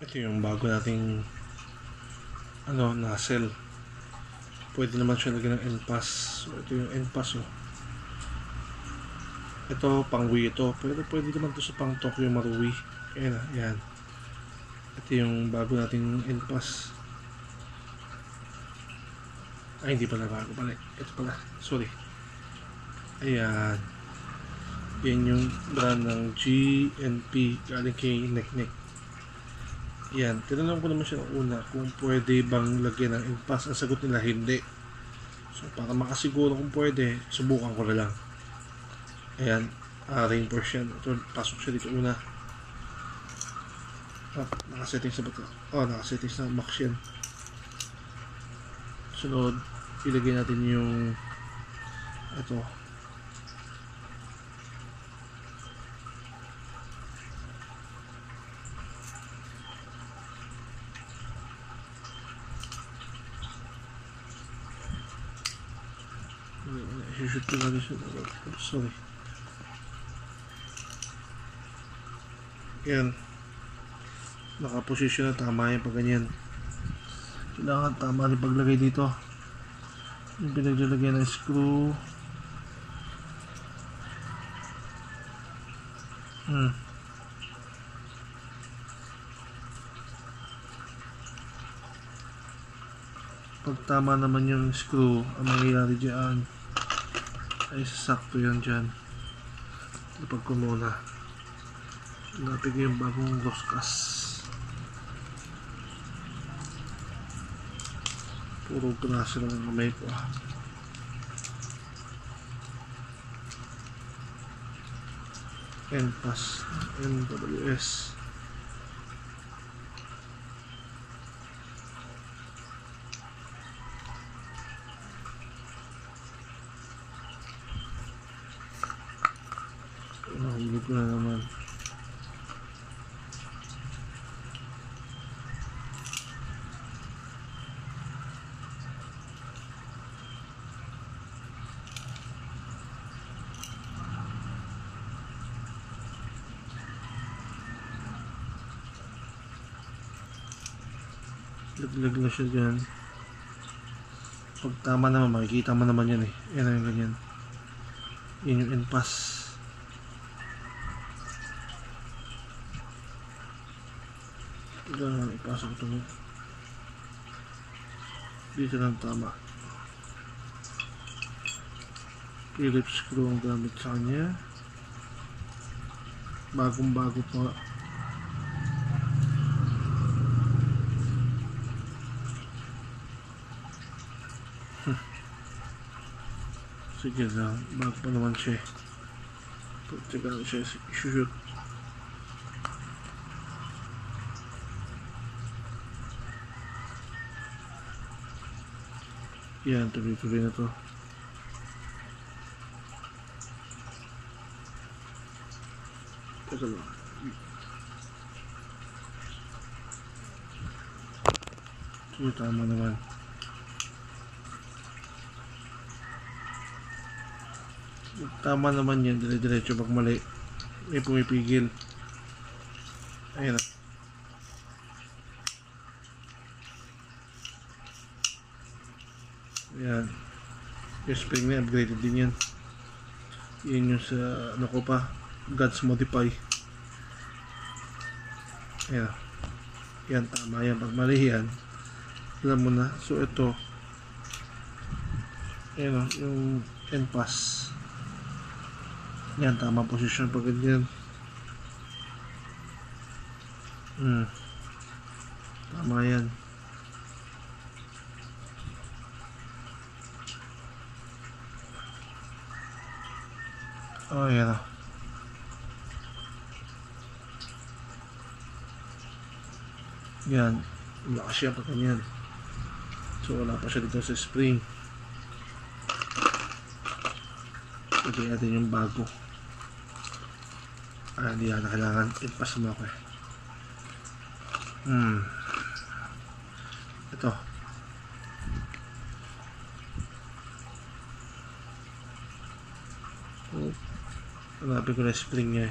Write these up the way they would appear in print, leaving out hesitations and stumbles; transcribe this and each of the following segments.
Ito yung bago nating nozzle. Pwede naman siya lagyan ng NPAS. So ito yung NPAS Ito pang Wii ito, pero pwede naman to sa pang Tokyo Marui. Ayan na, yan. Ito yung bago nating NPAS. Ay, hindi pala bago pala. Ito pala, sorry. Ayan. Yan yung brand ng GNP galing kay Neknek. Yan, tinanong ko naman siya una kung pwede bang lagyan ng NPAS. Ang sagot nila hindi. So para makasiguro kung pwede, subukan ko na lang. Ayan, reinforce yan. Ito, pasok siya dito una. Nakasettings na ba ito? Nakasettings na max yan. Sunod, ilagay natin yung ito. Shoot ko natin siya. Sorry. Yan. Nakaposisyon na tama yan pag ganyan. Kailangan tama rin paglagay dito. Yung pinaglalagay ng screw. Pag tama naman yung screw, ang mangyayari dyan ay sasakto yan dyan. Kapag ko muna napig yung bagong roskas. Puro braso lang ang kamay ko. NPAS, NWS. Nahulog ko na naman. Laglag na siya dyan. Pag tama naman, makikita mo naman yan yan ang ganyan. Yan yung NPAS. Kailangan ipasok ito dito lang tama. Phillips screw ang gamit sa kanya. Bagong bago pa. Sige lang, bago pa naman siya. Pagtsaga na siya shoot. Yan, tuloy-tuloy na to. Teka lang. Sige, tama naman. Tama naman yan, dire-diretso pag mali. May pumipigil. Ayan na. Ayan. Yung spring na upgraded din yan. Yan yung sa ano ko pa, God's Modify. Ayan. Yan, tama yan. Pag mali yan, alam mo na. So ito, ayan o, yung NPAS. Yan, tama posisyon pag ganyan. Tama yan. Yan o. Yan, lakas siya pag ganyan. So wala pa siya dito sa spring. Lagyan natin yung bago. Hindi na kailangan ipas mo ako ito. Hanapin ko na spring niya.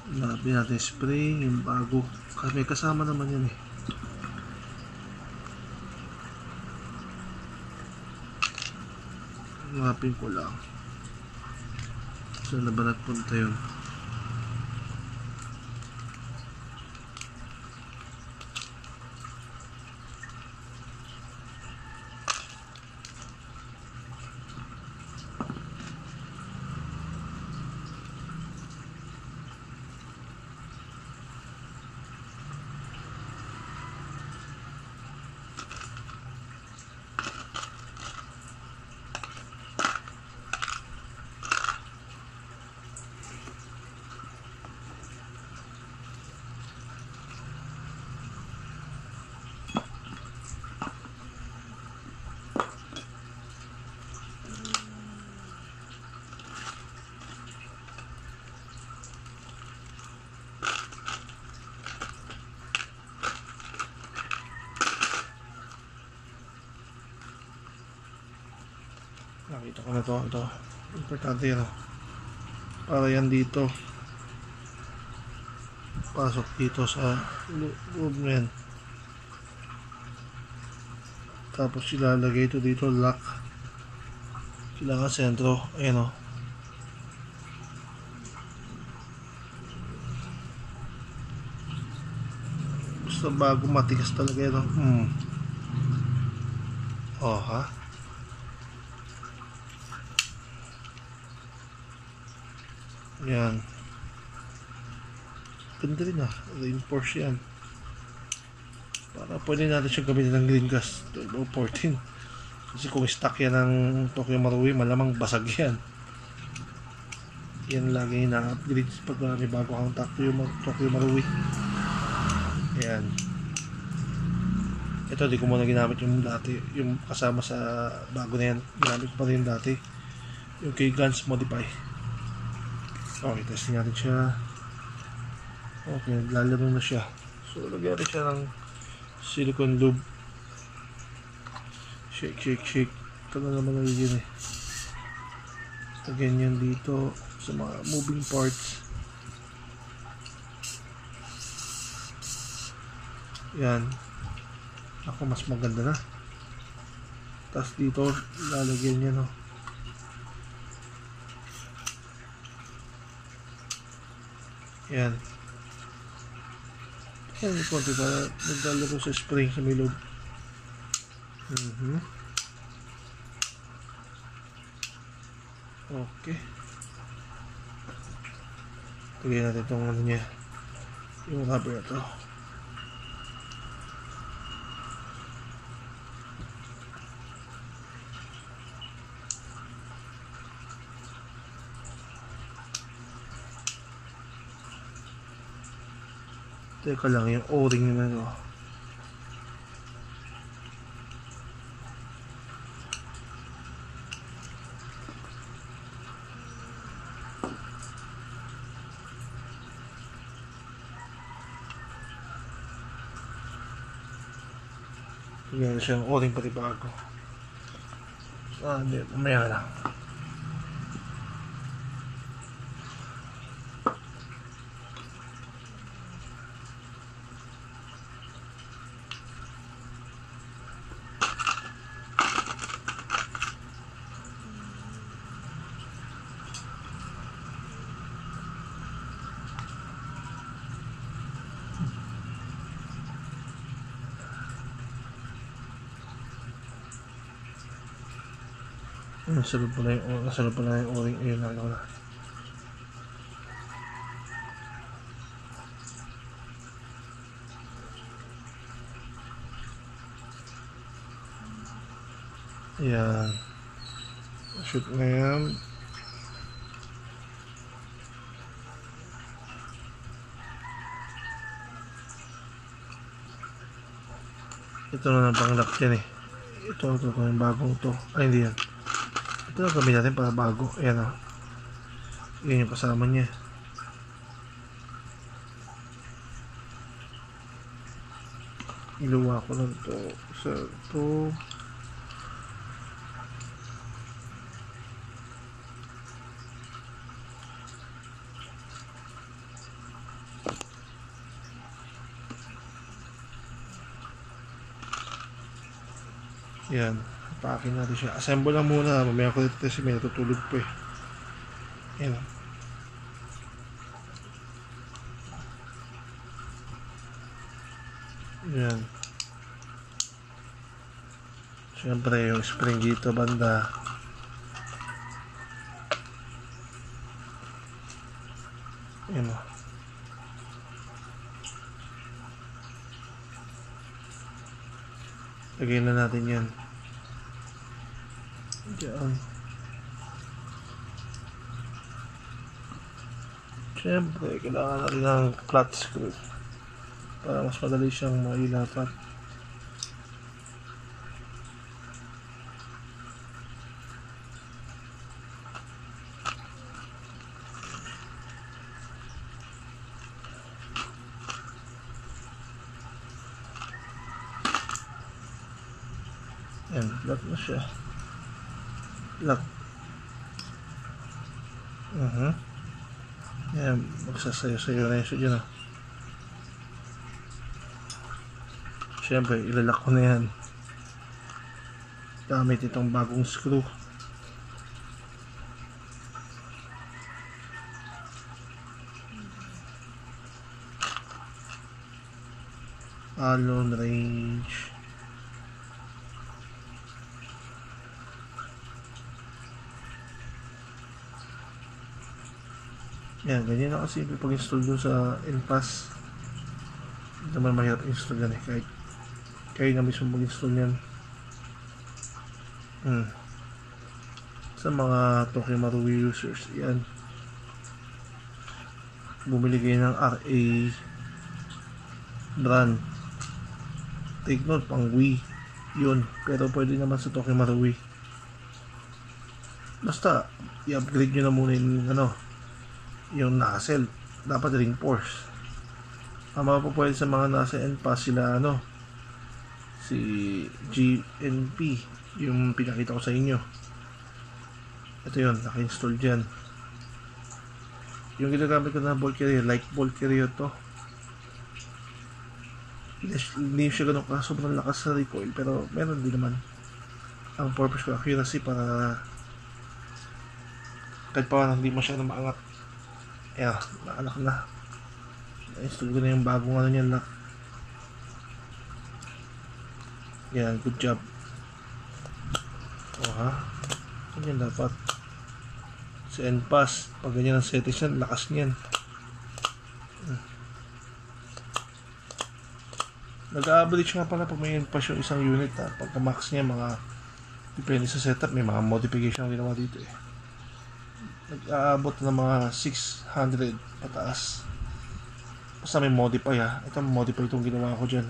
Hanapin natin spring, yung bago. May kasama naman yan eh. Hanapin ko lang. Saan na ba nagpunta yun? Nakita ko na ito. Importante yan. Para yan dito. Pasok dito sa loob na yan. Tapos ilalagay ito dito, lock. Kailangan sentro. Ayan o. Basta bago matigas talaga yan o. Oh ha. Yan. Ganda rin reinforce yan. Para pwede natin siya gamitin ng green gas 1214. Kasi kung stock yan ng Tokyo Marui, malamang basag yan. Yan lagi na-upgrade pag may bago kang Tokyo Marui. Yan. Ito di ko muna ginamit yung dati, yung kasama sa bago na yan. Ginamit ko pa rin yung dati, yung kay Guns Modify. Okay, testing natin siya. Okay, naglalaro na siya. So lagyan natin siya ng silicone lube. Shake. Ito na naman nagiging eh. Lagyan yan dito sa mga moving parts. Yan. Ako, mas maganda na. Tapos dito lalagyan niya yan. Yan yung konti para naglalaro sa spring sa may loob. Okay. Lagyan natin itong niya, yung rubber na ito. Teka lang, yung o-ring naman Yan siya, yung o-ring pati bago. Hindi, mamaya lang. Nasa loob pala yung o-ring. Ayun, nakita ko na. Ayan. Shoot na yan. Ito na ng pang-lock yan eh. Ito yung bagong to. Ay, hindi yan. Ito ang gamitin natin para bago. Ayan o. Yan yung kasama niya. Iluwa ko lang to sa to. Yan. Paakin natin siya. Assemble lang muna. Mamaya ko dito kasi may natutulog pa eh. Yan. Yan. Siyempre yung spring dito banda. Yan o. Lagay na natin yan. Diyan. Siyempre, kailangan natin ng flat screw para mas madali siyang mailapat. Yan, lock na siya. Lock. Yan, magsasayo-sayo na yun siya dyan. Siyempre, ilalak ko na yan gamit itong bagong screw. Allen wrench. Yan, ganyan na kasi pag-install dun sa NPAS. Hindi naman mahirap install yan eh. Kahit kayo na mismo mag-install yan. Sa mga Tokyo Marui users, yan. Bumili kayo ng RA brand. Take note, pang Wii. Yun. Pero pwede naman sa Tokyo Marui. Basta, i-upgrade nyo na muna yung nozzle. Dapat ring force. Ang mga po pwede sa mga nasa NPAS sila si GNP, yung pinakita ko sa inyo. Ito yun, naka-install dyan. Yung ginagamit ko na ball carrier, like ball carrier to. Hindi siya ganun ka sobrang lakas sa recoil, pero meron din naman. Ang purpose ko, accuracy, para kahit pa hindi masyadong maangat. Ayan, naanak na. Na-install ko na yung bagong niyan lock. Yan, good job. Ganyan dapat. Sa NPAS, pag ganyan ang settings yan, lakas niyan. Nag-average nga pala pag may NPAS yung isang unit. Pagka max niya, depende sa setup, may mga modification ang ginawa dito eh. Nag-aabot ng mga 600 pataas. Basta may modify Ito modify itong ginawa ko dyan.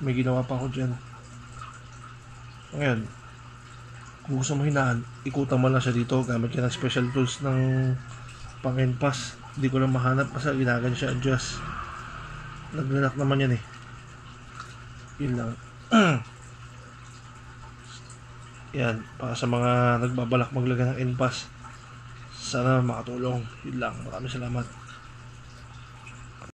May ginawa pa ako dyan. Ngayon, kung gusto mo hinaan, ikutan mo lang siya dito gamit ka ng special tools ng pang NPAS. Hindi ko lang mahanap kasi ginagan siya adjust. Naglanak naman yan eh. Yun lang. Yan, para sa mga nagbabalak maglagay ng NPAS, sana makatulong. Yun lang. Maraming salamat.